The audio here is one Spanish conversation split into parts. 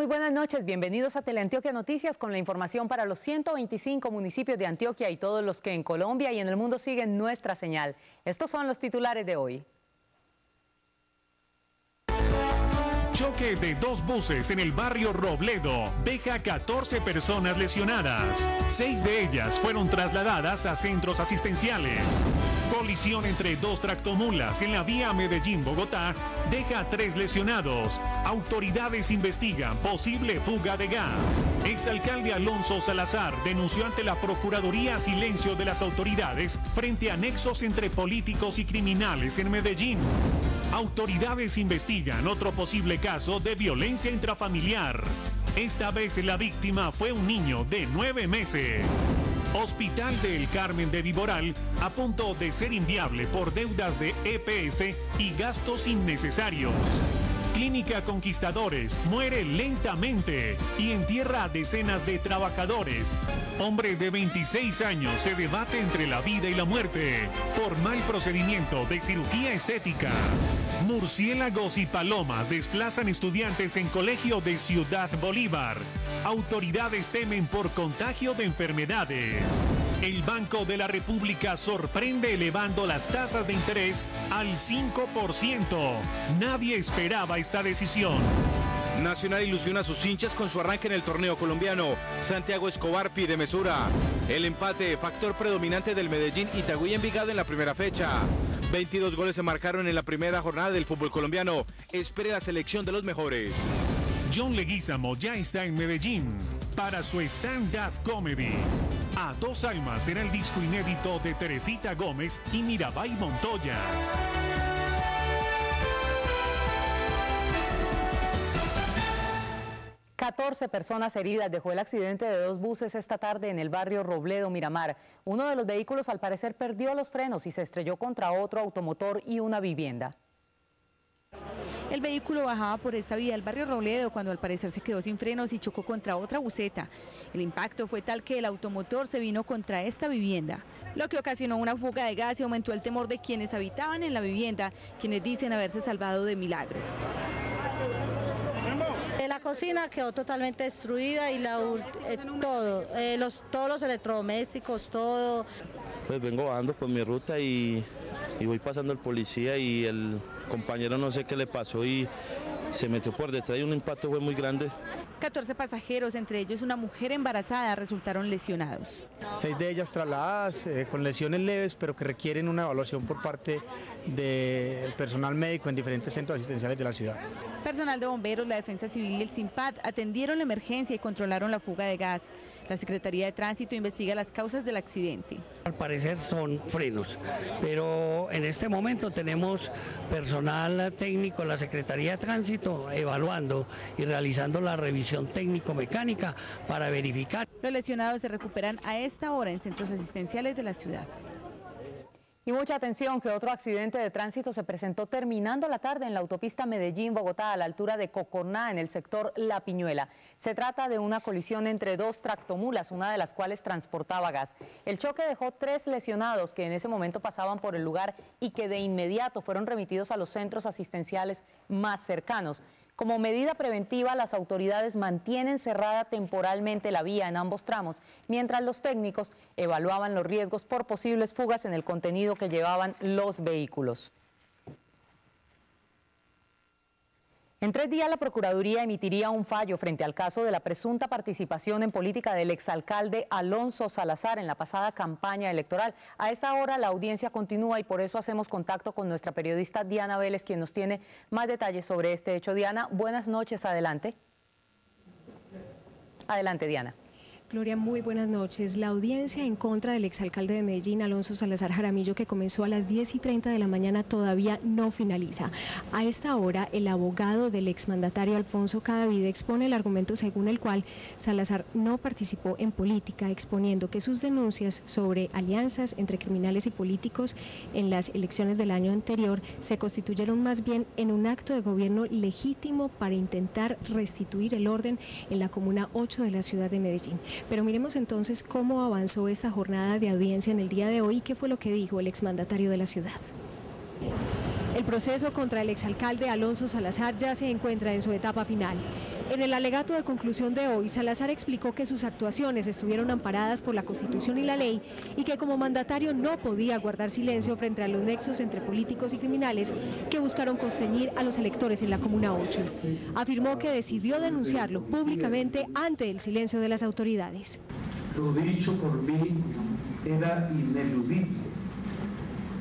Muy buenas noches, bienvenidos a Teleantioquia Noticias con la información para los 125 municipios de Antioquia y todos los que en Colombia y en el mundo siguen nuestra señal. Estos son los titulares de hoy. Choque de dos buses en el barrio Robledo deja 14 personas lesionadas. 6 de ellas fueron trasladadas a centros asistenciales. Colisión entre dos tractomulas en la vía Medellín-Bogotá deja 3 lesionados. Autoridades investigan posible fuga de gas. Exalcalde Alonso Salazar denunció ante la Procuraduría silencio de las autoridades frente a nexos entre políticos y criminales en Medellín. Autoridades investigan otro posible caso de violencia intrafamiliar. Esta vez la víctima fue un niño de 9 meses. Hospital del Carmen de Viboral a punto de ser inviable por deudas de EPS y gastos innecesarios. Clínica Conquistadores muere lentamente y entierra a decenas de trabajadores. Hombre de 26 años se debate entre la vida y la muerte por mal procedimiento de cirugía estética. Murciélagos y palomas desplazan estudiantes en colegio de Ciudad Bolívar. Autoridades temen por contagio de enfermedades. El Banco de la República sorprende elevando las tasas de interés al 5%. Nadie esperaba esta decisión. Nacional ilusiona a sus hinchas con su arranque en el torneo colombiano. Santiago Escobar pide mesura. El empate, factor predominante del Medellín Itagüí Envigado en la primera fecha. 22 goles se marcaron en la primera jornada del fútbol colombiano. Espere la selección de los mejores. John Leguizamo ya está en Medellín para su stand-up comedy. A dos almas era el disco inédito de Teresita Gómez y Mirabay Montoya. Catorce personas heridas dejó el accidente de dos buses esta tarde en el barrio Robledo, Miramar. Uno de los vehículos al parecer perdió los frenos y se estrelló contra otro automotor y una vivienda. El vehículo bajaba por esta vía del barrio Robledo cuando al parecer se quedó sin frenos y chocó contra otra buseta. El impacto fue tal que el automotor se vino contra esta vivienda, lo que ocasionó una fuga de gas y aumentó el temor de quienes habitaban en la vivienda, quienes dicen haberse salvado de milagro. La cocina quedó totalmente destruida y todos los electrodomésticos, todo. Pues vengo bajando por mi ruta y voy pasando el policía y el compañero no sé qué le pasó y se metió por detrás y un impacto fue muy grande. 14 pasajeros, entre ellos una mujer embarazada, resultaron lesionados. 6 de ellas trasladadas con lesiones leves, pero que requieren una evaluación por parte del personal médico en diferentes centros asistenciales de la ciudad. Personal de bomberos, la Defensa Civil y el SIMPAD atendieron la emergencia y controlaron la fuga de gas. La Secretaría de Tránsito investiga las causas del accidente. Al parecer son frenos, pero en este momento tenemos personal técnico de la Secretaría de Tránsito evaluando y realizando la revisión técnico-mecánica para verificar. Los lesionados se recuperan a esta hora en centros asistenciales de la ciudad. Y mucha atención que otro accidente de tránsito se presentó terminando la tarde en la autopista Medellín-Bogotá a la altura de Cocorná en el sector La Piñuela. Se trata de una colisión entre dos tractomulas, una de las cuales transportaba gas. El choque dejó 3 lesionados que en ese momento pasaban por el lugar y que de inmediato fueron remitidos a los centros asistenciales más cercanos. Como medida preventiva, las autoridades mantienen cerrada temporalmente la vía en ambos tramos, mientras los técnicos evaluaban los riesgos por posibles fugas en el contenido que llevaban los vehículos. En 3 días, la Procuraduría emitiría un fallo frente al caso de la presunta participación en política del exalcalde Alonso Salazar en la pasada campaña electoral. A esta hora la audiencia continúa y por eso hacemos contacto con nuestra periodista Diana Vélez, quien nos tiene más detalles sobre este hecho. Diana, buenas noches, adelante. Adelante, Diana. Gloria, muy buenas noches. La audiencia en contra del exalcalde de Medellín, Alonso Salazar Jaramillo, que comenzó a las 10:30 de la mañana, todavía no finaliza. A esta hora, el abogado del exmandatario Alfonso Cadavid expone el argumento según el cual Salazar no participó en política, exponiendo que sus denuncias sobre alianzas entre criminales y políticos en las elecciones del año anterior se constituyeron más bien en un acto de gobierno legítimo para intentar restituir el orden en la Comuna 8 de la ciudad de Medellín. Pero miremos entonces cómo avanzó esta jornada de audiencia en el día de hoy y qué fue lo que dijo el exmandatario de la ciudad. El proceso contra el exalcalde Alonso Salazar ya se encuentra en su etapa final. En el alegato de conclusión de hoy, Salazar explicó que sus actuaciones estuvieron amparadas por la Constitución y la ley y que como mandatario no podía guardar silencio frente a los nexos entre políticos y criminales que buscaron constreñir a los electores en la Comuna 8. Afirmó que decidió denunciarlo públicamente ante el silencio de las autoridades. Lo dicho por mí era ineludible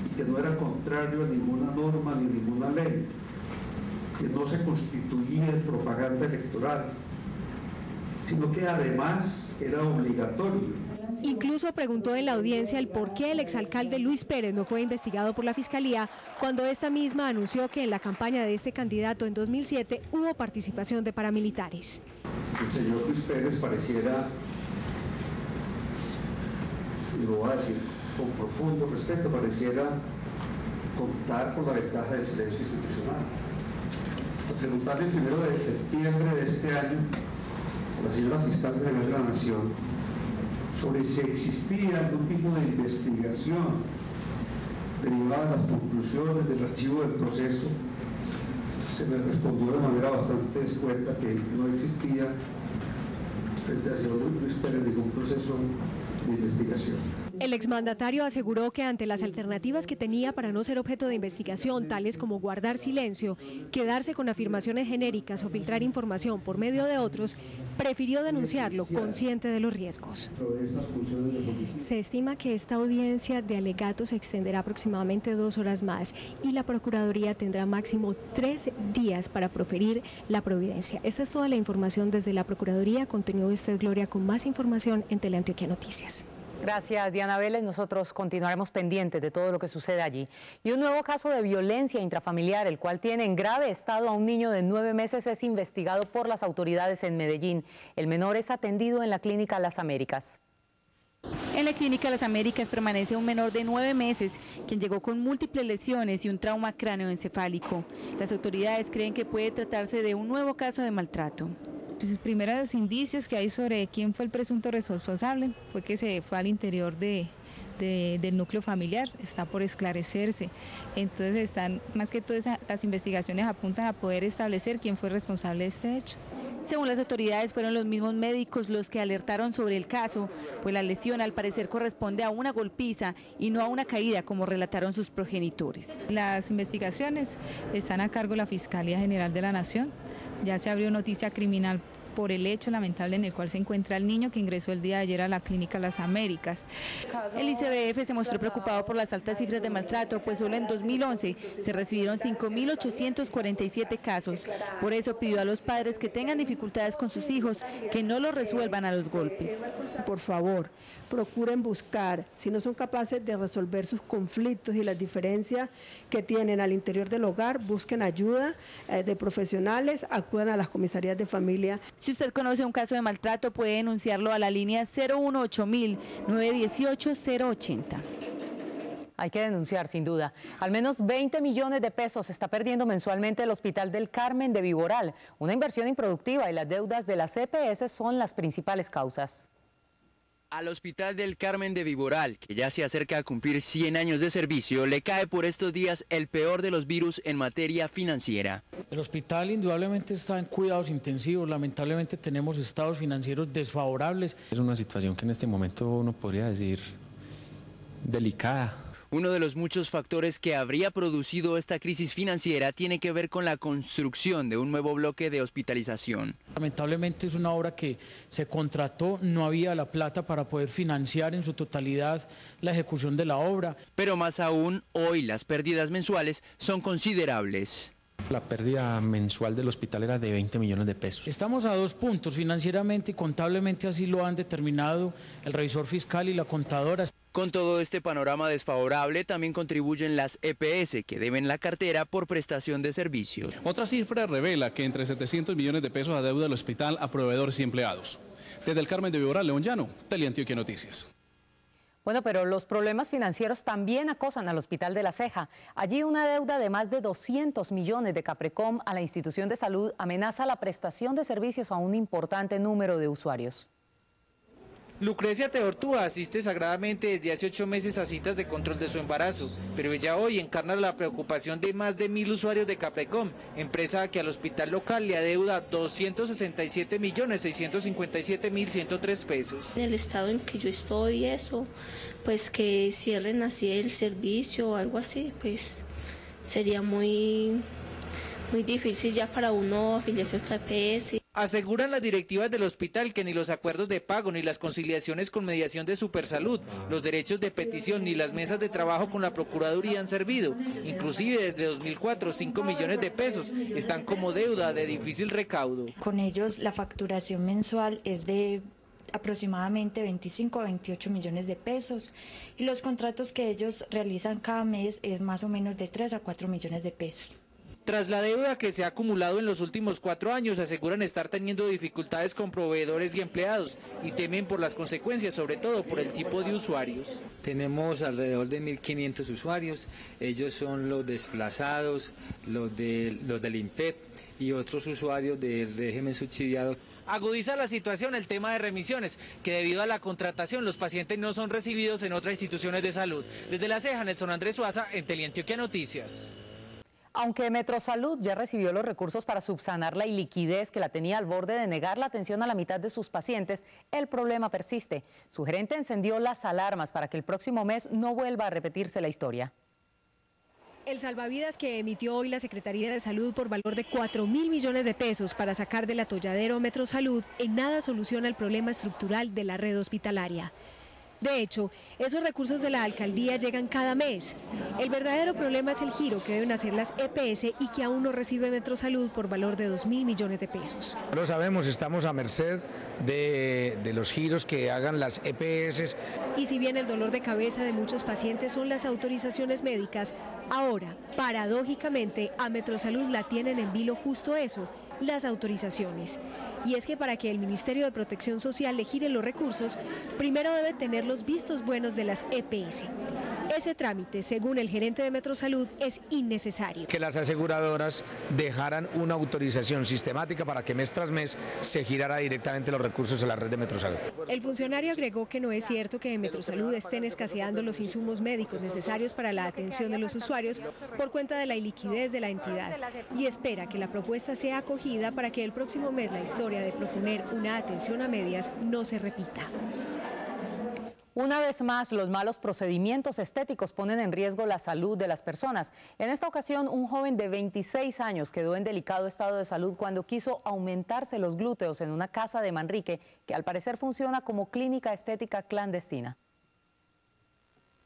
y que no era contrario a ninguna norma ni ninguna ley, que no se constituía en propaganda electoral, sino que además era obligatorio. Incluso preguntó en la audiencia el por qué el exalcalde Luis Pérez no fue investigado por la Fiscalía cuando esta misma anunció que en la campaña de este candidato en 2007 hubo participación de paramilitares. El señor Luis Pérez pareciera, y lo voy a decir con profundo respeto, pareciera contar con la ventaja del silencio institucional. Al preguntarle el 1 de septiembre de este año a la señora fiscal general de la Nación sobre si existía algún tipo de investigación derivada de las conclusiones del archivo del proceso, se me respondió de manera bastante escueta que no existía frente al señor Luis Pérez ningún proceso de investigación. El exmandatario aseguró que ante las alternativas que tenía para no ser objeto de investigación, tales como guardar silencio, quedarse con afirmaciones genéricas o filtrar información por medio de otros, prefirió denunciarlo consciente de los riesgos. Se estima que esta audiencia de alegatos se extenderá aproximadamente 2 horas más y la Procuraduría tendrá máximo 3 días para proferir la providencia. Esta es toda la información desde la Procuraduría. Continúe usted, Gloria, con más información en Teleantioquia Noticias. Gracias, Diana Vélez. Nosotros continuaremos pendientes de todo lo que sucede allí. Y un nuevo caso de violencia intrafamiliar, el cual tiene en grave estado a un niño de 9 meses, es investigado por las autoridades en Medellín. El menor es atendido en la Clínica Las Américas. En la Clínica Las Américas permanece un menor de 9 meses, quien llegó con múltiples lesiones y un trauma cráneoencefálico. Las autoridades creen que puede tratarse de un nuevo caso de maltrato. Los primeros indicios que hay sobre quién fue el presunto responsable fue que se fue al interior del núcleo familiar, está por esclarecerse. Entonces más que todas las investigaciones apuntan a poder establecer quién fue responsable de este hecho. Según las autoridades, fueron los mismos médicos los que alertaron sobre el caso, pues la lesión al parecer corresponde a una golpiza y no a una caída, como relataron sus progenitores. Las investigaciones están a cargo de la Fiscalía General de la Nación. Ya se abrió noticia criminal por el hecho lamentable en el cual se encuentra el niño que ingresó el día de ayer a la Clínica Las Américas. El ICBF se mostró preocupado por las altas cifras de maltrato, pues solo en 2011 se recibieron 5.847 casos. Por eso pidió a los padres que tengan dificultades con sus hijos que no los resuelvan a los golpes. Por favor, procuren buscar, si no son capaces de resolver sus conflictos y las diferencias que tienen al interior del hogar, busquen ayuda de profesionales, acudan a las comisarías de familia. Si usted conoce un caso de maltrato, puede denunciarlo a la línea 018-918-080. Hay que denunciar, sin duda. Al menos 20 millones de pesos está perdiendo mensualmente el Hospital del Carmen de Viboral. Una inversión improductiva y las deudas de las EPS son las principales causas. Al Hospital del Carmen de Viboral, que ya se acerca a cumplir 100 años de servicio, le cae por estos días el peor de los virus en materia financiera. El hospital indudablemente está en cuidados intensivos, lamentablemente tenemos estados financieros desfavorables. Es una situación que en este momento uno podría decir delicada. Uno de los muchos factores que habría producido esta crisis financiera tiene que ver con la construcción de un nuevo bloque de hospitalización. Lamentablemente es una obra que se contrató, no había la plata para poder financiar en su totalidad la ejecución de la obra. Pero más aún, hoy las pérdidas mensuales son considerables. La pérdida mensual del hospital era de 20 millones de pesos. Estamos a 2 puntos, financieramente y contablemente así lo han determinado el revisor fiscal y la contadora. Con todo este panorama desfavorable, también contribuyen las EPS, que deben la cartera por prestación de servicios. Otra cifra revela que entre 700 millones de pesos adeuda el hospital a proveedores y empleados. Desde el Carmen de Viboral, León Llano, Teleantioquia Noticias. Bueno, pero los problemas financieros también acosan al Hospital de La Ceja. Allí una deuda de más de 200 millones de Caprecom a la institución de salud amenaza la prestación de servicios a un importante número de usuarios. Lucrecia Teortúa asiste sagradamente desde hace 8 meses a citas de control de su embarazo, pero ella hoy encarna la preocupación de más de 1.000 usuarios de Caprecom, empresa que al hospital local le adeuda 267.657.103 pesos. En el estado en que yo estoy, eso, pues que cierren así el servicio o algo así, pues sería muy difícil ya para uno afiliarse a otra EPS. Aseguran las directivas del hospital que ni los acuerdos de pago, ni las conciliaciones con mediación de Supersalud, los derechos de petición, ni las mesas de trabajo con la Procuraduría han servido. Inclusive desde 2004, 5 millones de pesos están como deuda de difícil recaudo. Con ellos la facturación mensual es de aproximadamente 25 a 28 millones de pesos y los contratos que ellos realizan cada mes es más o menos de 3 a 4 millones de pesos. Tras la deuda que se ha acumulado en los últimos 4 años, aseguran estar teniendo dificultades con proveedores y empleados y temen por las consecuencias, sobre todo por el tipo de usuarios. Tenemos alrededor de 1.500 usuarios, ellos son los desplazados, los del INPEP y otros usuarios del régimen subsidiado. Agudiza la situación el tema de remisiones, que debido a la contratación los pacientes no son recibidos en otras instituciones de salud. Desde La Ceja, Nelson Andrés Suaza, en Teleantioquia Noticias. Aunque Metrosalud ya recibió los recursos para subsanar la iliquidez que la tenía al borde de negar la atención a la mitad de sus pacientes, el problema persiste. Su gerente encendió las alarmas para que el próximo mes no vuelva a repetirse la historia. El salvavidas que emitió hoy la Secretaría de Salud por valor de 4.000 millones de pesos para sacar del atolladero Metrosalud en nada soluciona el problema estructural de la red hospitalaria. De hecho, esos recursos de la alcaldía llegan cada mes. El verdadero problema es el giro que deben hacer las EPS y que aún no recibe Metrosalud por valor de 2.000 millones de pesos. Lo sabemos, estamos a merced de los giros que hagan las EPS. Y si bien el dolor de cabeza de muchos pacientes son las autorizaciones médicas, ahora, paradójicamente, a Metrosalud la tienen en vilo justo eso, las autorizaciones. Y es que para que el Ministerio de Protección Social le gire los recursos, primero debe tener los vistos buenos de las EPS. Ese trámite, según el gerente de Metrosalud, es innecesario. Que las aseguradoras dejaran una autorización sistemática para que mes tras mes se girara directamente los recursos en la red de Metrosalud. El funcionario agregó que no es cierto que en Metrosalud estén escaseando los insumos médicos necesarios para la atención de los usuarios por cuenta de la iliquidez de la entidad y espera que la propuesta sea acogida para que el próximo mes la historia de proponer una atención a medias no se repita. Una vez más, los malos procedimientos estéticos ponen en riesgo la salud de las personas. En esta ocasión, un joven de 26 años quedó en delicado estado de salud cuando quiso aumentarse los glúteos en una casa de Manrique, que al parecer funciona como clínica estética clandestina.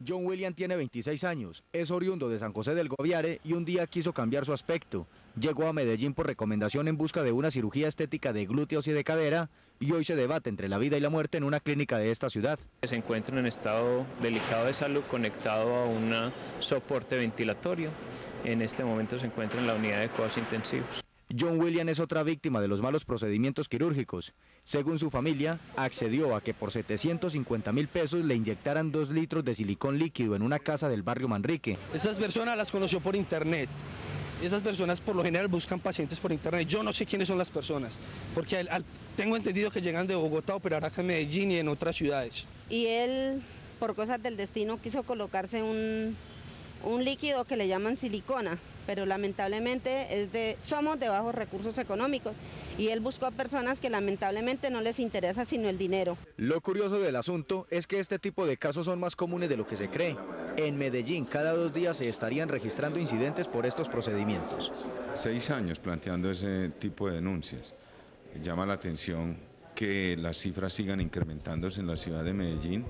John William tiene 26 años, es oriundo de San José del Goviare y un día quiso cambiar su aspecto. Llegó a Medellín por recomendación en busca de una cirugía estética de glúteos y de cadera y hoy se debate entre la vida y la muerte en una clínica de esta ciudad. Se encuentra en estado delicado de salud conectado a un soporte ventilatorio. En este momento se encuentra en la unidad de cuidados intensivos. John William es otra víctima de los malos procedimientos quirúrgicos. Según su familia, accedió a que por 750.000 pesos le inyectaran 2 litros de silicón líquido en una casa del barrio Manrique. Estas personas las conoció por internet. Esas personas por lo general buscan pacientes por internet. Yo no sé quiénes son las personas, porque tengo entendido que llegan de Bogotá a operar acá en Medellín y en otras ciudades. Y él, por cosas del destino, quiso colocarse un líquido que le llaman silicona, pero lamentablemente somos de bajos recursos económicos y él buscó a personas que lamentablemente no les interesa sino el dinero. Lo curioso del asunto es que este tipo de casos son más comunes de lo que se cree. En Medellín cada 2 días se estarían registrando incidentes por estos procedimientos. 6 años planteando ese tipo de denuncias. Llama la atención que las cifras sigan incrementándose en la ciudad de Medellín,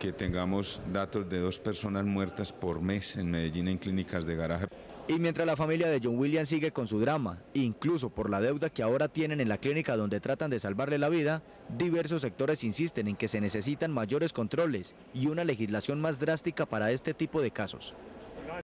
que tengamos datos de 2 personas muertas por mes en Medellín en clínicas de garaje. Y mientras la familia de John William sigue con su drama, incluso por la deuda que ahora tienen en la clínica donde tratan de salvarle la vida, diversos sectores insisten en que se necesitan mayores controles y una legislación más drástica para este tipo de casos.